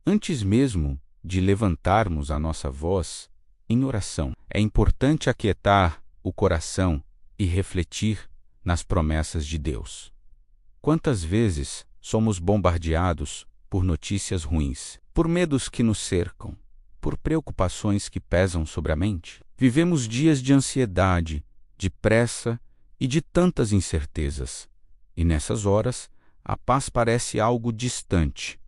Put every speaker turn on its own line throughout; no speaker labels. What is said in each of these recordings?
Antes mesmo de levantarmos a nossa voz em oração, é importante aquietar o coração e refletir nas promessas de Deus. Quantas vezes somos bombardeados por notícias ruins, por medos que nos cercam, por preocupações que pesam sobre a mente? Vivemos dias de ansiedade, de pressa e de tantas incertezas. E nessas horas, a paz parece algo distante,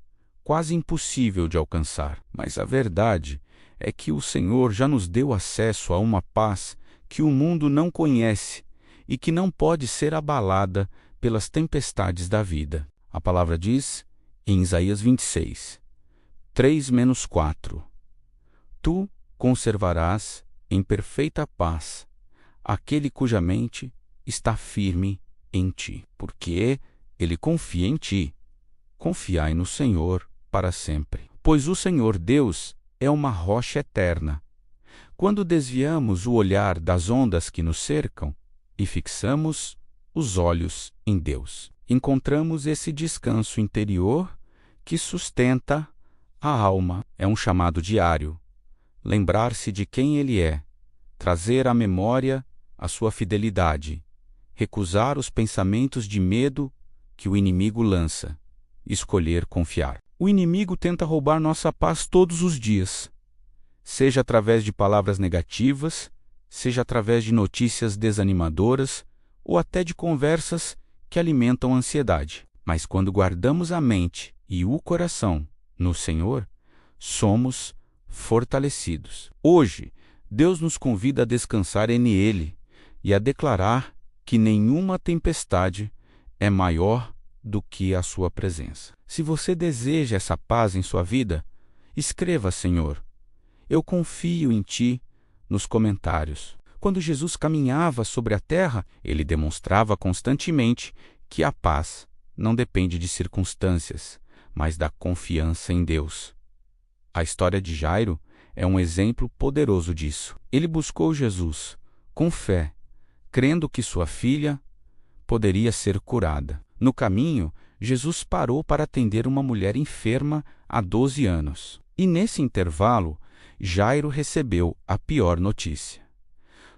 quase impossível de alcançar. Mas a verdade é que o Senhor já nos deu acesso a uma paz que o mundo não conhece e que não pode ser abalada pelas tempestades da vida. A palavra diz, em Isaías 26, 3-4, Tu conservarás em perfeita paz aquele cuja mente está firme em ti, porque ele confia em ti. Confiai no Senhor para sempre. Pois o Senhor Deus é uma rocha eterna. Quando desviamos o olhar das ondas que nos cercam e fixamos os olhos em Deus, encontramos esse descanso interior que sustenta a alma. É um chamado diário. Lembrar-se de quem Ele é, trazer à memória a sua fidelidade, recusar os pensamentos de medo que o inimigo lança, escolher confiar. O inimigo tenta roubar nossa paz todos os dias, seja através de palavras negativas, seja através de notícias desanimadoras ou até de conversas que alimentam a ansiedade. Mas quando guardamos a mente e o coração no Senhor, somos fortalecidos. Hoje, Deus nos convida a descansar nele e a declarar que nenhuma tempestade é maior do que a sua presença. Se você deseja essa paz em sua vida, escreva: Senhor, eu confio em Ti, nos comentários. Quando Jesus caminhava sobre a terra, ele demonstrava constantemente que a paz não depende de circunstâncias, mas da confiança em Deus. A história de Jairo é um exemplo poderoso disso. Ele buscou Jesus com fé, crendo que sua filha poderia ser curada. No caminho, Jesus parou para atender uma mulher enferma há 12 anos. E nesse intervalo, Jairo recebeu a pior notícia.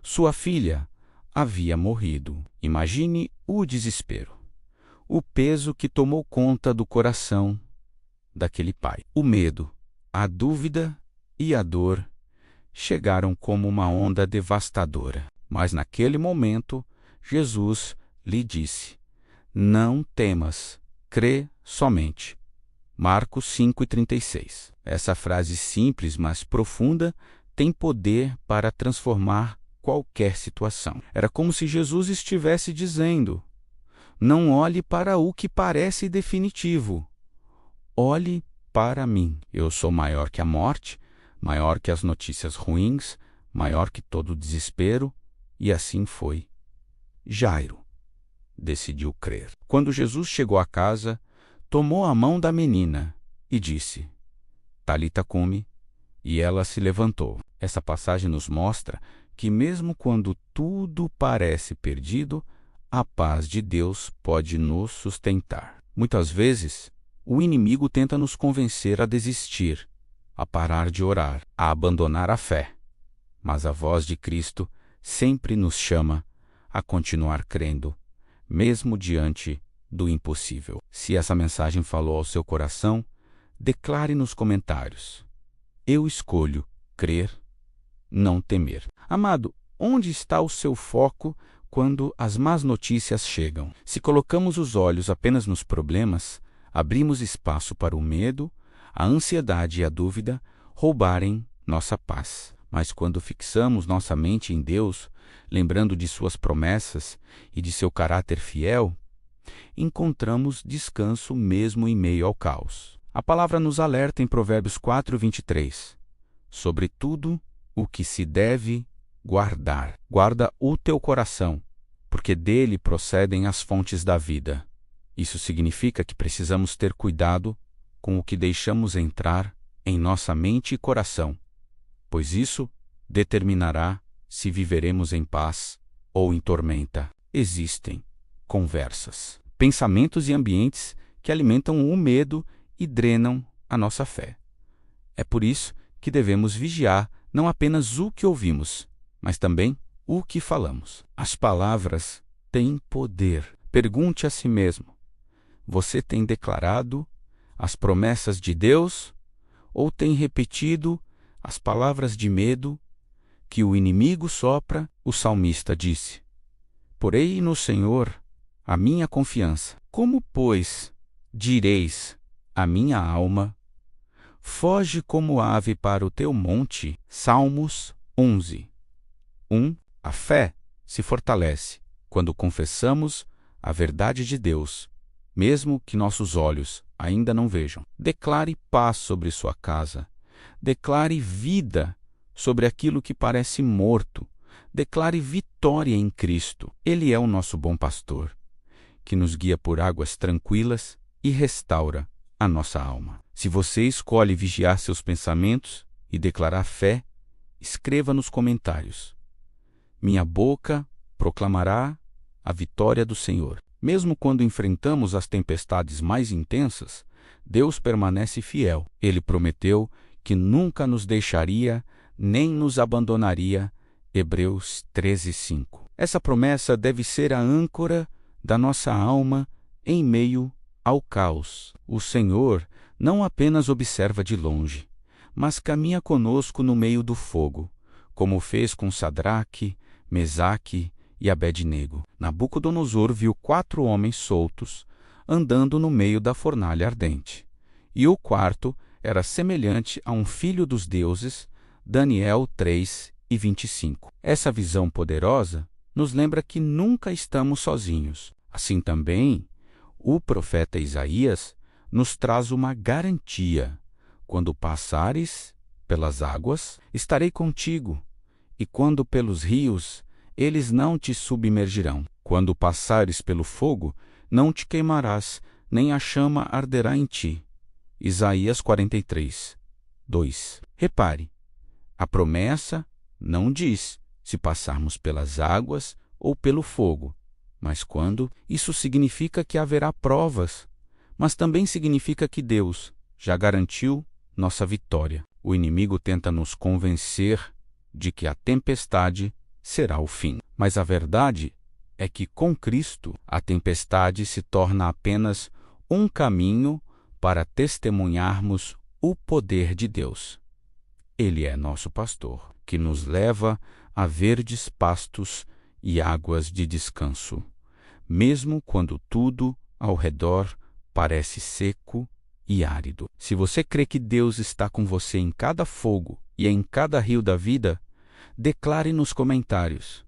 Sua filha havia morrido. Imagine o desespero, o peso que tomou conta do coração daquele pai. O medo, a dúvida e a dor chegaram como uma onda devastadora. Mas naquele momento, Jesus lhe disse: Não temas, crê somente. Marcos 5:36. Essa frase simples, mas profunda, tem poder para transformar qualquer situação. Era como se Jesus estivesse dizendo: não olhe para o que parece definitivo. Olhe para mim. Eu sou maior que a morte, maior que as notícias ruins, maior que todo o desespero. E assim foi. Jairo decidiu crer. Quando Jesus chegou à casa, tomou a mão da menina e disse: Talita cumi, e ela se levantou. Essa passagem nos mostra que mesmo quando tudo parece perdido, a paz de Deus pode nos sustentar. Muitas vezes, o inimigo tenta nos convencer a desistir, a parar de orar, a abandonar a fé. Mas a voz de Cristo sempre nos chama a continuar crendo, mesmo diante do impossível. Se essa mensagem falou ao seu coração, declare nos comentários: eu escolho crer, não temer. Amado, onde está o seu foco quando as más notícias chegam? Se colocamos os olhos apenas nos problemas, abrimos espaço para o medo, a ansiedade e a dúvida roubarem nossa paz. Mas quando fixamos nossa mente em Deus, lembrando de suas promessas e de seu caráter fiel, encontramos descanso mesmo em meio ao caos. A palavra nos alerta em Provérbios 4:23. Sobre tudo o que se deve guardar. Guarda o teu coração, porque dele procedem as fontes da vida. Isso significa que precisamos ter cuidado com o que deixamos entrar em nossa mente e coração, pois isso determinará se viveremos em paz ou em tormenta. Existem conversas, pensamentos e ambientes que alimentam o medo e drenam a nossa fé. É por isso que devemos vigiar não apenas o que ouvimos, mas também o que falamos. As palavras têm poder. Pergunte a si mesmo: você tem declarado as promessas de Deus ou tem repetido as palavras de medo que o inimigo sopra? O salmista disse: porei no Senhor a minha confiança. Como, pois, direis à minha alma: foge como ave para o teu monte? Salmos 11, 1. A fé se fortalece quando confessamos a verdade de Deus, mesmo que nossos olhos ainda não vejam. Declare paz sobre sua casa. Declare vida sobre aquilo que parece morto. Declare vitória em Cristo. Ele é o nosso bom pastor, que nos guia por águas tranquilas e restaura a nossa alma. Se você escolhe vigiar seus pensamentos e declarar fé, escreva nos comentários: minha boca proclamará a vitória do Senhor. Mesmo quando enfrentamos as tempestades mais intensas, Deus permanece fiel. Ele prometeu que nunca nos deixaria nem nos abandonaria. Hebreus 13:5. Essa promessa deve ser a âncora da nossa alma em meio ao caos. O Senhor não apenas observa de longe, mas caminha conosco no meio do fogo, como fez com Sadraque, Mesaque e Abednego. Nabucodonosor viu 4 homens soltos andando no meio da fornalha ardente, e o quarto era semelhante a um filho dos deuses. Daniel 3:25. Essa visão poderosa nos lembra que nunca estamos sozinhos. Assim também, o profeta Isaías nos traz uma garantia: quando passares pelas águas, estarei contigo, e quando pelos rios, eles não te submergirão. Quando passares pelo fogo, não te queimarás, nem a chama arderá em ti. Isaías 43:2. Repare, a promessa não diz se passarmos pelas águas ou pelo fogo, mas quando. Isso significa que haverá provas, mas também significa que Deus já garantiu nossa vitória. O inimigo tenta nos convencer de que a tempestade será o fim. Mas a verdade é que com Cristo a tempestade se torna apenas um caminho para testemunharmos o poder de Deus. Ele é nosso pastor, que nos leva a verdes pastos e águas de descanso, mesmo quando tudo ao redor parece seco e árido. Se você crê que Deus está com você em cada fogo e em cada rio da vida, declare nos comentários: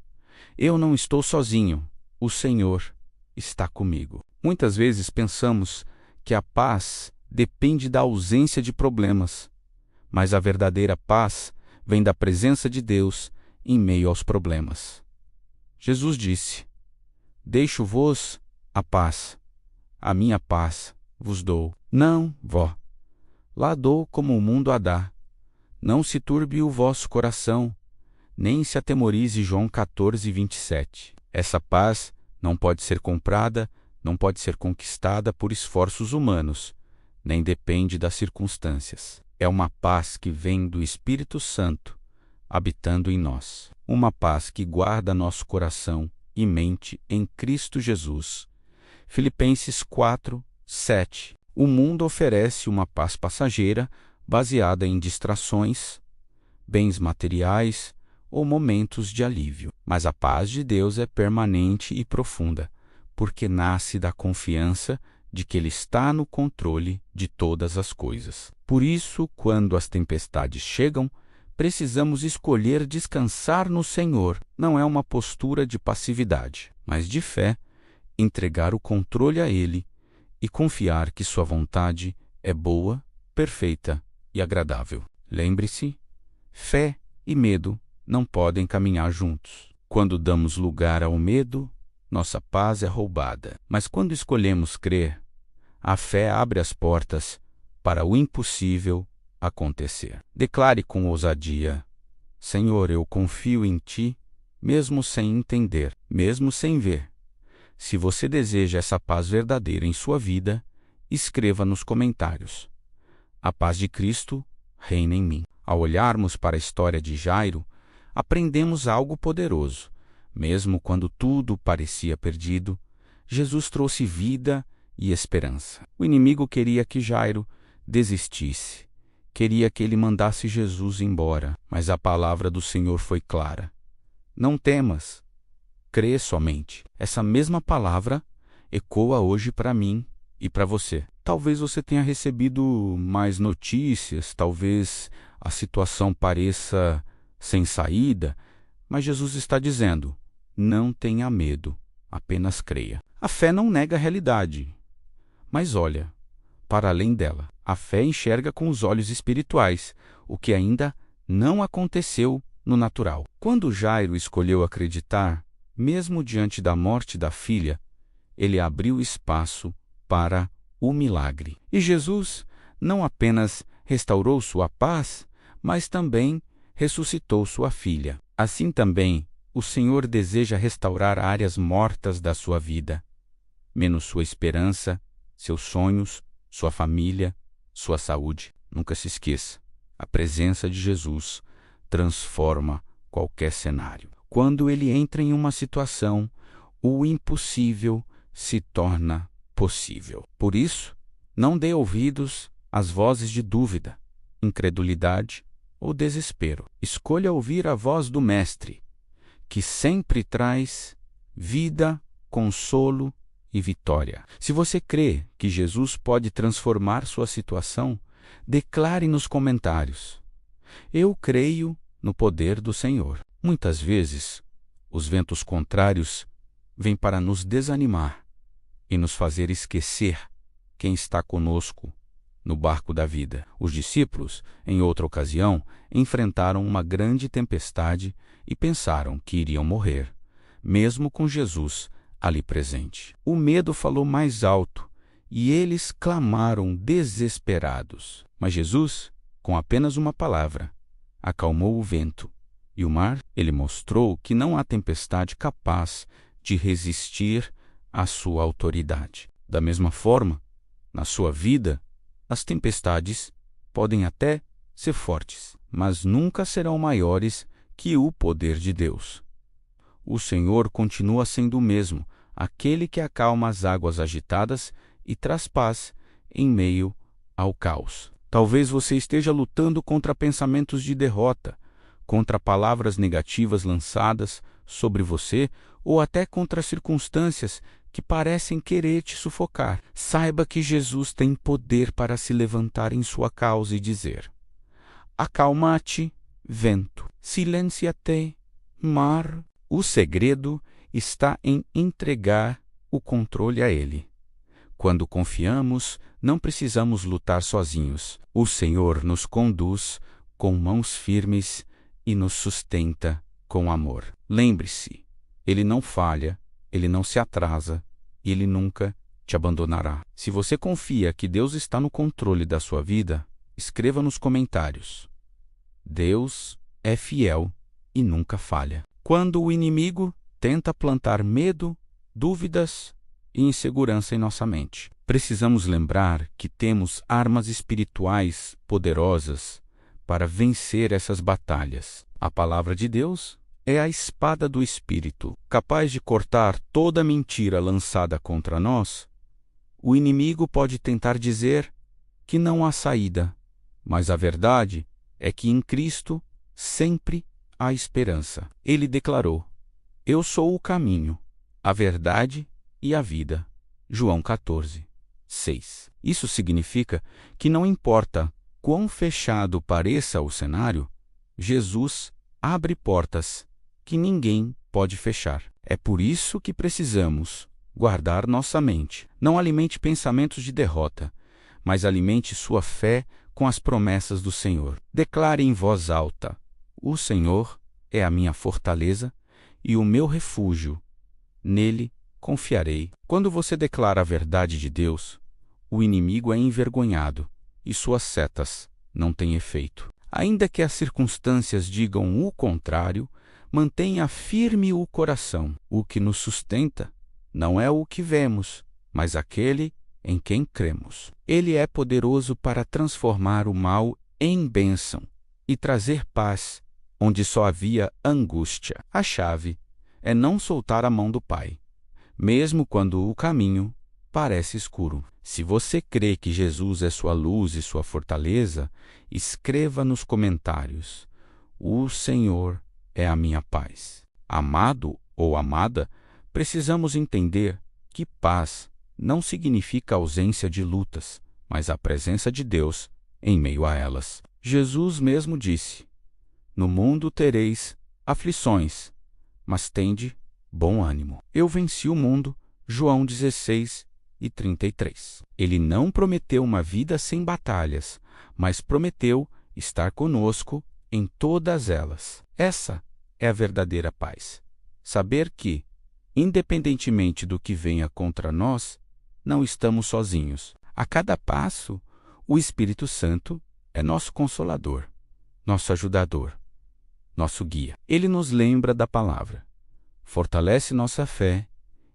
eu não estou sozinho, o Senhor está comigo. Muitas vezes pensamos que a paz depende da ausência de problemas, mas a verdadeira paz vem da presença de Deus em meio aos problemas. Jesus disse: deixo-vos a paz, a minha paz vos dou. Não, vó, lá dou como o mundo a dá. Não se turbe o vosso coração, nem se atemorize. João 14:27. Essa paz não pode ser comprada, não pode ser conquistada por esforços humanos, nem depende das circunstâncias. É uma paz que vem do Espírito Santo habitando em nós. Uma paz que guarda nosso coração e mente em Cristo Jesus. Filipenses 4:7. O mundo oferece uma paz passageira baseada em distrações, bens materiais ou momentos de alívio. Mas a paz de Deus é permanente e profunda, porque nasce da confiança de que Ele está no controle de todas as coisas. Por isso, quando as tempestades chegam, precisamos escolher descansar no Senhor. Não é uma postura de passividade, mas de fé, entregar o controle a Ele e confiar que Sua vontade é boa, perfeita e agradável. Lembre-se, fé e medo não podem caminhar juntos. Quando damos lugar ao medo, nossa paz é roubada. Mas quando escolhemos crer, a fé abre as portas para o impossível acontecer. Declare com ousadia: Senhor, eu confio em Ti, mesmo sem entender, mesmo sem ver. Se você deseja essa paz verdadeira em sua vida, escreva nos comentários: a paz de Cristo reina em mim. Ao olharmos para a história de Jairo, aprendemos algo poderoso. Mesmo quando tudo parecia perdido, Jesus trouxe vida e esperança. O inimigo queria que Jairo desistisse. Queria que ele mandasse Jesus embora. Mas a palavra do Senhor foi clara. Não temas, crê somente. Essa mesma palavra ecoa hoje para mim e para você. Talvez você tenha recebido mais notícias, talvez a situação pareça sem saída, mas Jesus está dizendo: não tenha medo, apenas creia. A fé não nega a realidade, mas olha para além dela. A fé enxerga com os olhos espirituais o que ainda não aconteceu no natural. Quando Jairo escolheu acreditar, mesmo diante da morte da filha, ele abriu espaço para o milagre. E Jesus não apenas restaurou sua paz, mas também ressuscitou sua filha. Assim também, o Senhor deseja restaurar áreas mortas da sua vida, menos sua esperança, seus sonhos, sua família, sua saúde. Nunca se esqueça, a presença de Jesus transforma qualquer cenário. Quando ele entra em uma situação, o impossível se torna possível. Por isso, não dê ouvidos às vozes de dúvida, incredulidade ou desespero. Escolha ouvir a voz do Mestre, que sempre traz vida, consolo e vitória. Se você crê que Jesus pode transformar sua situação, declare nos comentários: eu creio no poder do Senhor. Muitas vezes, os ventos contrários vêm para nos desanimar e nos fazer esquecer quem está conosco no barco da vida. Os discípulos, em outra ocasião, enfrentaram uma grande tempestade e pensaram que iriam morrer, mesmo com Jesus ali presente. O medo falou mais alto e eles clamaram desesperados. Mas Jesus, com apenas uma palavra, acalmou o vento e o mar. Ele mostrou que não há tempestade capaz de resistir à sua autoridade. Da mesma forma, na sua vida, as tempestades podem até ser fortes, mas nunca serão maiores que o poder de Deus. O Senhor continua sendo o mesmo, aquele que acalma as águas agitadas e traz paz em meio ao caos. Talvez você esteja lutando contra pensamentos de derrota, contra palavras negativas lançadas sobre você ou até contra circunstâncias que parecem querer te sufocar. Saiba que Jesus tem poder para se levantar em sua causa e dizer: acalma-te, vento, silencia-te, mar. O segredo está em entregar o controle a Ele. Quando confiamos, não precisamos lutar sozinhos. O Senhor nos conduz com mãos firmes e nos sustenta com amor. Lembre-se, Ele não falha, Ele não se atrasa e Ele nunca te abandonará. Se você confia que Deus está no controle da sua vida, escreva nos comentários: Deus é fiel e nunca falha. Quando o inimigo tenta plantar medo, dúvidas e insegurança em nossa mente, precisamos lembrar que temos armas espirituais poderosas para vencer essas batalhas. A palavra de Deus é a espada do Espírito, capaz de cortar toda mentira lançada contra nós. O inimigo pode tentar dizer que não há saída, mas a verdade é que em Cristo sempre há esperança. Ele declarou: eu sou o caminho, a verdade e a vida. João 14, 6. Isso significa que não importa quão fechado pareça o cenário, Jesus abre portas que ninguém pode fechar. É por isso que precisamos guardar nossa mente. Não alimente pensamentos de derrota, mas alimente sua fé com as promessas do Senhor. Declare em voz alta: o Senhor é a minha fortaleza e o meu refúgio. Nele confiarei. Quando você declara a verdade de Deus, o inimigo é envergonhado e suas setas não têm efeito. Ainda que as circunstâncias digam o contrário, mantenha firme o coração. O que nos sustenta não é o que vemos, mas aquele em quem cremos. Ele é poderoso para transformar o mal em bênção e trazer paz onde só havia angústia. A chave é não soltar a mão do Pai, mesmo quando o caminho parece escuro. Se você crê que Jesus é sua luz e sua fortaleza, escreva nos comentários: o Senhor é a minha paz. Amado ou amada, precisamos entender que paz não significa ausência de lutas, mas a presença de Deus em meio a elas. Jesus mesmo disse: no mundo tereis aflições, mas tende bom ânimo. Eu venci o mundo. João 16:33. Ele não prometeu uma vida sem batalhas, mas prometeu estar conosco em todas elas. Essa é a verdadeira paz. Saber que, independentemente do que venha contra nós, não estamos sozinhos. A cada passo, o Espírito Santo é nosso consolador, nosso ajudador, nosso guia. Ele nos lembra da palavra, fortalece nossa fé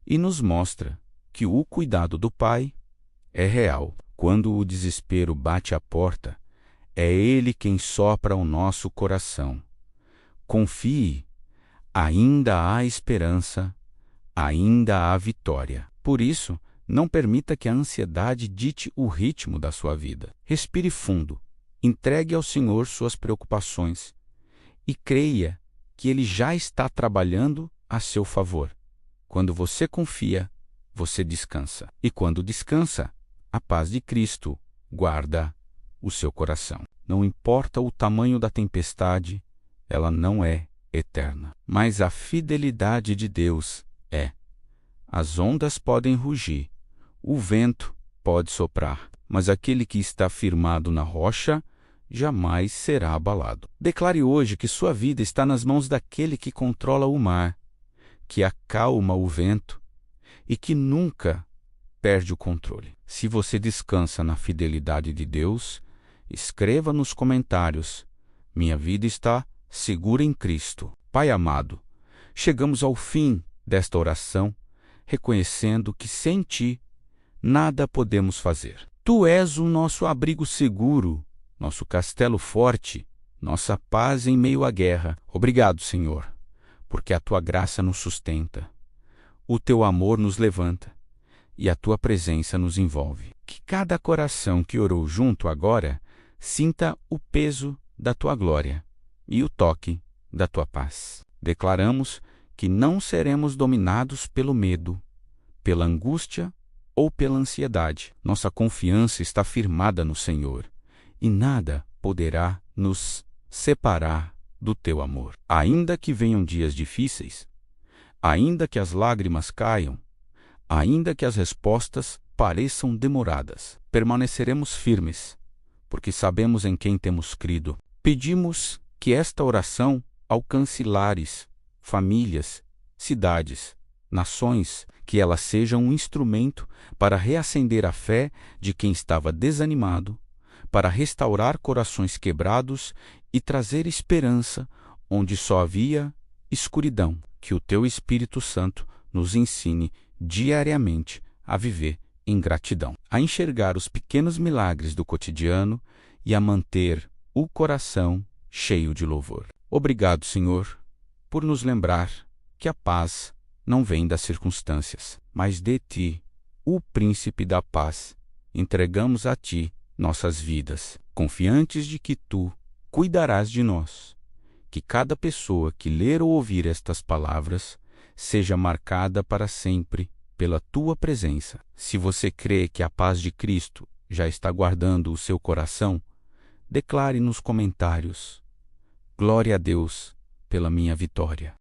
e nos mostra que o cuidado do Pai é real. Quando o desespero bate à porta, é Ele quem sopra o nosso coração. Confie, ainda há esperança, ainda há vitória. Por isso, não permita que a ansiedade dite o ritmo da sua vida. Respire fundo, entregue ao Senhor suas preocupações e creia que Ele já está trabalhando a seu favor. Quando você confia, você descansa. E quando descansa, a paz de Cristo guarda o seu coração. Não importa o tamanho da tempestade, ela não é eterna. Mas a fidelidade de Deus é. As ondas podem rugir, o vento pode soprar, mas aquele que está firmado na rocha jamais será abalado. Declare hoje que sua vida está nas mãos daquele que controla o mar, que acalma o vento e que nunca perde o controle. Se você descansa na fidelidade de Deus, escreva nos comentários: minha vida está segura em Cristo. Pai amado, chegamos ao fim desta oração, reconhecendo que sem Ti nada podemos fazer. Tu és o nosso abrigo seguro, nosso castelo forte, nossa paz em meio à guerra. Obrigado, Senhor, porque a Tua graça nos sustenta, o Teu amor nos levanta e a Tua presença nos envolve. Que cada coração que orou junto agora sinta o peso da Tua glória e o toque da Tua paz. Declaramos que não seremos dominados pelo medo, pela angústia ou pela ansiedade. Nossa confiança está firmada no Senhor e nada poderá nos separar do Teu amor. Ainda que venham dias difíceis, ainda que as lágrimas caiam, ainda que as respostas pareçam demoradas, permaneceremos firmes, porque sabemos em quem temos crido. Pedimos que esta oração alcance lares, famílias, cidades, nações, que ela seja um instrumento para reacender a fé de quem estava desanimado, para restaurar corações quebrados e trazer esperança onde só havia escuridão. Que o Teu Espírito Santo nos ensine diariamente a viver em gratidão, a enxergar os pequenos milagres do cotidiano e a manter o coração cheio de louvor. Obrigado, Senhor, por nos lembrar que a paz não vem das circunstâncias, mas de Ti, o Príncipe da Paz. Entregamos a Ti nossas vidas, confiantes de que Tu cuidarás de nós. Que cada pessoa que ler ou ouvir estas palavras seja marcada para sempre pela Tua presença. Se você crê que a paz de Cristo já está guardando o seu coração, declare nos comentários: glória a Deus pela minha vitória.